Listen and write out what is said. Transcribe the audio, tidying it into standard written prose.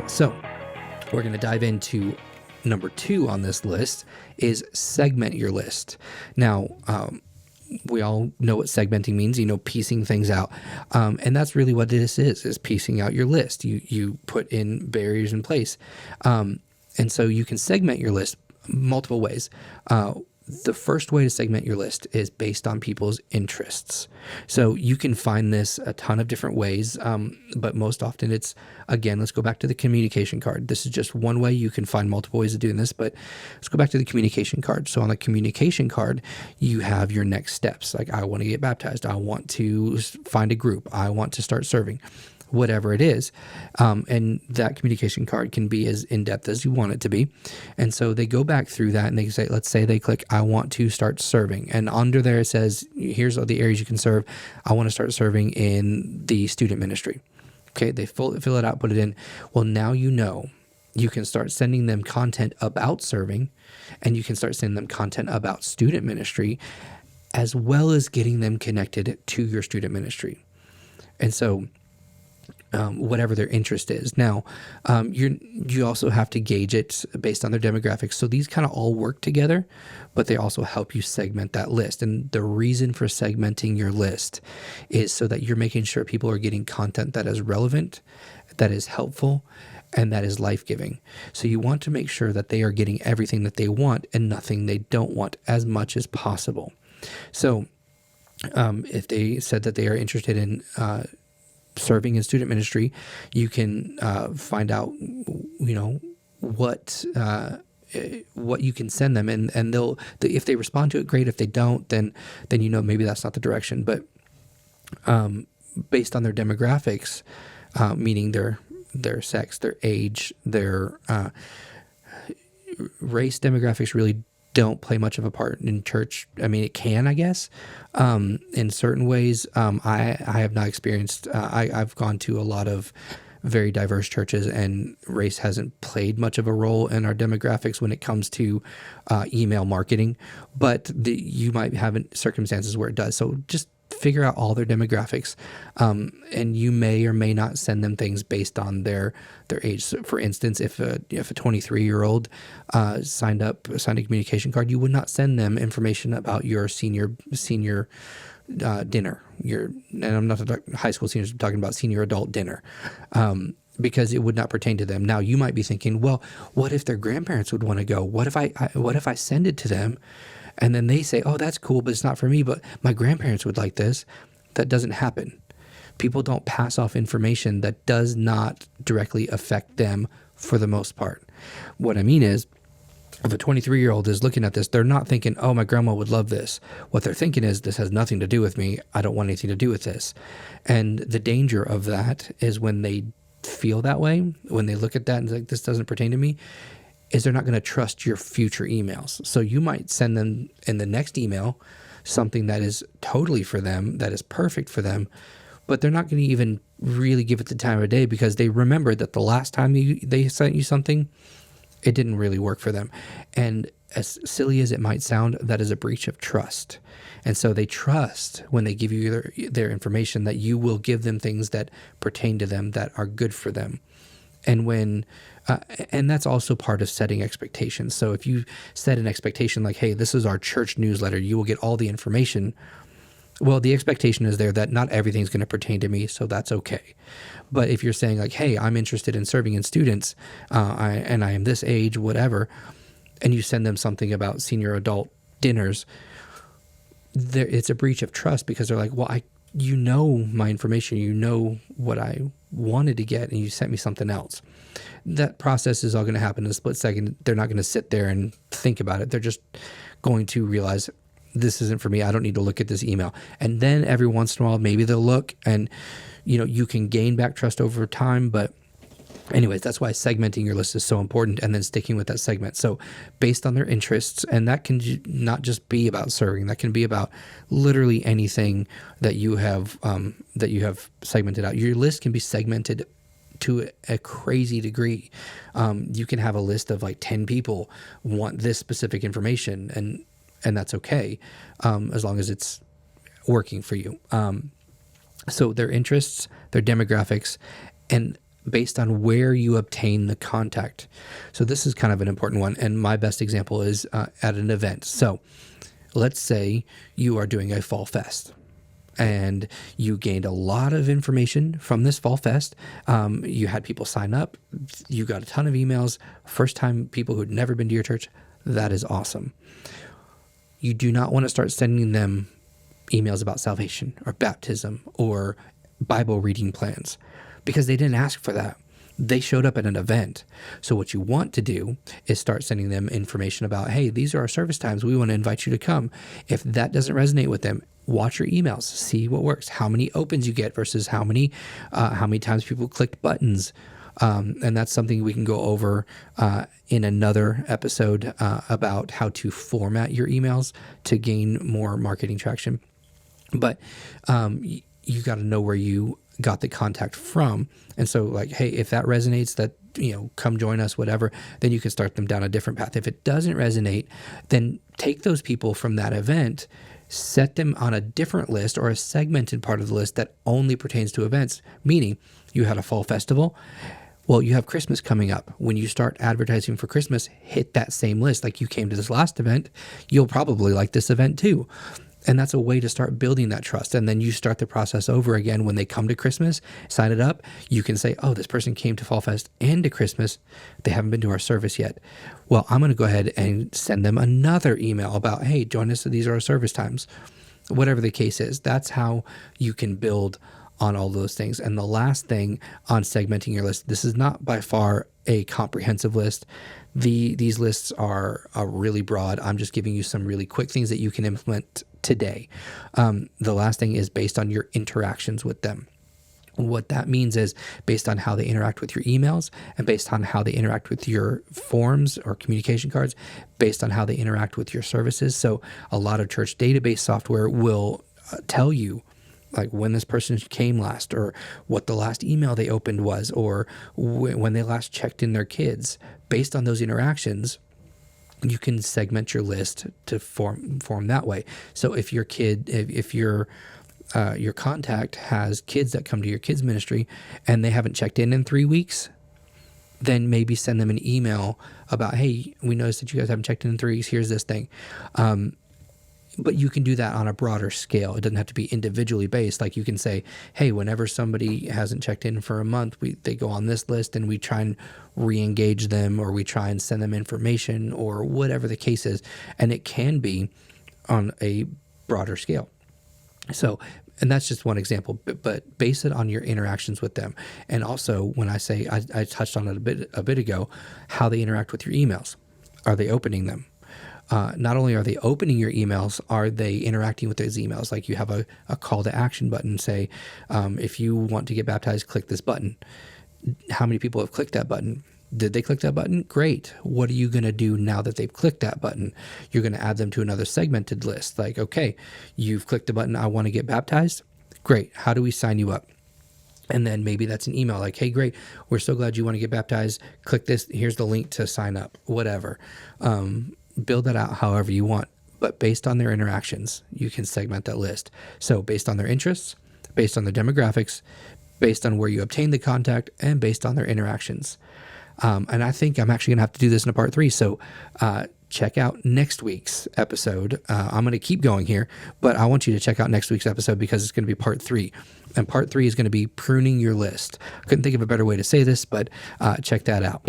So we're going to dive into number 2 on this list is segment your list. Now, we all know what segmenting means, piecing things out. And that's really what this is piecing out your list. You put in barriers in place. And so you can segment your list multiple ways. The first way to segment your list is based on people's interests. So you can find this a ton of different ways, but most often it's, again, let's go back to the communication card. This is just one way. You can find multiple ways of doing this, but let's go back to the communication card. So on the communication card, you have your next steps. Like, I want to get baptized. I want to find a group. I want to start serving. Whatever it is. And that communication card can be as in-depth as you want it to be. And so they go back through that and they say, let's say they click, I want to start serving. And under there it says, here's all the areas you can serve. I want to start serving in the student ministry. Okay, they fill it out, put it in. Well, now you can start sending them content about serving, and you can start sending them content about student ministry, as well as getting them connected to your student ministry. And so whatever their interest is. Now, you also have to gauge it based on their demographics. So these kind of all work together, but they also help you segment that list. And the reason for segmenting your list is so that you're making sure people are getting content that is relevant, that is helpful, and that is life-giving. So you want to make sure that they are getting everything that they want and nothing they don't want as much as possible. So if they said that they are interested in serving in student ministry, you can find out, what you can send them, and they'll, if they respond to it, great. If they don't, then maybe that's not the direction. But based on their demographics, meaning their sex, their age, their race, demographics really don't play much of a part in church. I mean, it can, I guess, in certain ways. I have not experienced, I've gone to a lot of very diverse churches, and race hasn't played much of a role in our demographics when it comes to email marketing, but you might have circumstances where it does. So just figure out all their demographics, and you may or may not send them things based on their age. So for instance, if a 23-year-old signed a communication card, you would not send them information about your senior dinner. And I'm not talking high school seniors, I'm talking about senior adult dinner, because it would not pertain to them. Now, you might be thinking, well, what if their grandparents would want to go? What if I send it to them? And then they say, oh, that's cool, but it's not for me, but my grandparents would like this. That doesn't happen. People don't pass off information that does not directly affect them for the most part. What I mean is, if a 23-year-old is looking at this, they're not thinking, oh, my grandma would love this. What they're thinking is, this has nothing to do with me. I don't want anything to do with this. And the danger of that is when they feel that way, when they look at that and like, this doesn't pertain to me, is they're not going to trust your future emails. So you might send them in the next email something that is totally for them, that is perfect for them, but they're not going to even really give it the time of day because they remembered that the last time they sent you something, it didn't really work for them. And as silly as it might sound, that is a breach of trust. And so they trust when they give you their information that you will give them things that pertain to them, that are good for them. And and that's also part of setting expectations. So if you set an expectation like, hey, this is our church newsletter, you will get all the information. Well, the expectation is there that not everything's going to pertain to me, so that's okay. But if you're saying like, hey, I'm interested in serving in students, and I am this age, whatever, and you send them something about senior adult dinners, it's a breach of trust because they're like, well, you know my information, you know what I wanted to get, and you sent me something else. That process is all going to happen in a split second. They're not going to sit there and think about it. They're just going to realize this isn't for me. I don't need to look at this email. And then every once in a while, maybe they'll look, and you can gain back trust over time. But anyways, that's why segmenting your list is so important, and then sticking with that segment. So based on their interests, and that can not just be about serving, that can be about literally anything that you have segmented out. Your list can be segmented to a crazy degree. You can have a list of like 10 people want this specific information, and that's okay, as long as it's working for you. So their interests, their demographics, and based on where you obtain the contact. So this is kind of an important one. And my best example is at an event. So let's say you are doing a fall fest and you gained a lot of information from this fall fest. You had people sign up. You got a ton of emails. First time people who'd never been to your church. That is awesome. You do not want to start sending them emails about salvation or baptism or Bible reading plans because they didn't ask for that. They showed up at an event. So what you want to do is start sending them information about, hey, these are our service times. We want to invite you to come. If that doesn't resonate with them, watch your emails, see what works, how many opens you get versus how many times people clicked buttons. And that's something we can go over in another episode about how to format your emails to gain more marketing traction. But you got to know where you got the contact from. And so like, hey, if that resonates, that, come join us, whatever, then you can start them down a different path. If it doesn't resonate, then take those people from that event, set them on a different list or a segmented part of the list that only pertains to events, meaning you had a fall festival. Well, you have Christmas coming up. When you start advertising for Christmas, hit that same list. Like you came to this last event, you'll probably like this event too. And that's a way to start building that trust. And then you start the process over again when they come to Christmas, sign it up. You can say, oh, this person came to Fall Fest and to Christmas. They haven't been to our service yet. Well, I'm going to go ahead and send them another email about, hey, join us. These are our service times. Whatever the case is, that's how you can build on all those things. And the last thing on segmenting your list, this is not by far a comprehensive list. These lists are really broad. I'm just giving you some really quick things that you can implement today. The last thing is based on your interactions with them. What that means is based on how they interact with your emails and based on how they interact with your forms or communication cards, based on how they interact with your services. So a lot of church database software will tell you like when this person came last or what the last email they opened was or when they last checked in their kids. Based on those interactions, you can segment your list to form that way. So if your kid, if your contact has kids that come to your kids ministry and they haven't checked in 3 weeks, then maybe send them an email about, hey, we noticed that you guys haven't checked in 3 weeks. Here's this thing. But you can do that on a broader scale. It doesn't have to be individually based. Like you can say, hey, whenever somebody hasn't checked in for a month, they go on this list and we try and re-engage them or we try and send them information or whatever the case is. And it can be on a broader scale. So, and that's just one example, but base it on your interactions with them. And also when I say, I touched on it a bit ago, how they interact with your emails. Are they opening them? Not only are they opening your emails, are they interacting with those emails? Like you have a call to action button, say, if you want to get baptized, click this button. How many people have clicked that button? Did they click that button? Great. What are you going to do now that they've clicked that button? You're going to add them to another segmented list. Like, okay, you've clicked the button, I want to get baptized. Great. How do we sign you up? And then maybe that's an email like, hey, great, we're so glad you want to get baptized. Click this. Here's the link to sign up, whatever. Build that out however you want, but based on their interactions, you can segment that list. So based on their interests, based on their demographics, based on where you obtain the contact, and based on their interactions. And I think I'm actually going to have to do this in a part 3. So check out next week's episode. I'm going to keep going here, but I want you to check out next week's episode because it's going to be part 3. And part 3 is going to be pruning your list. I couldn't think of a better way to say this, but check that out.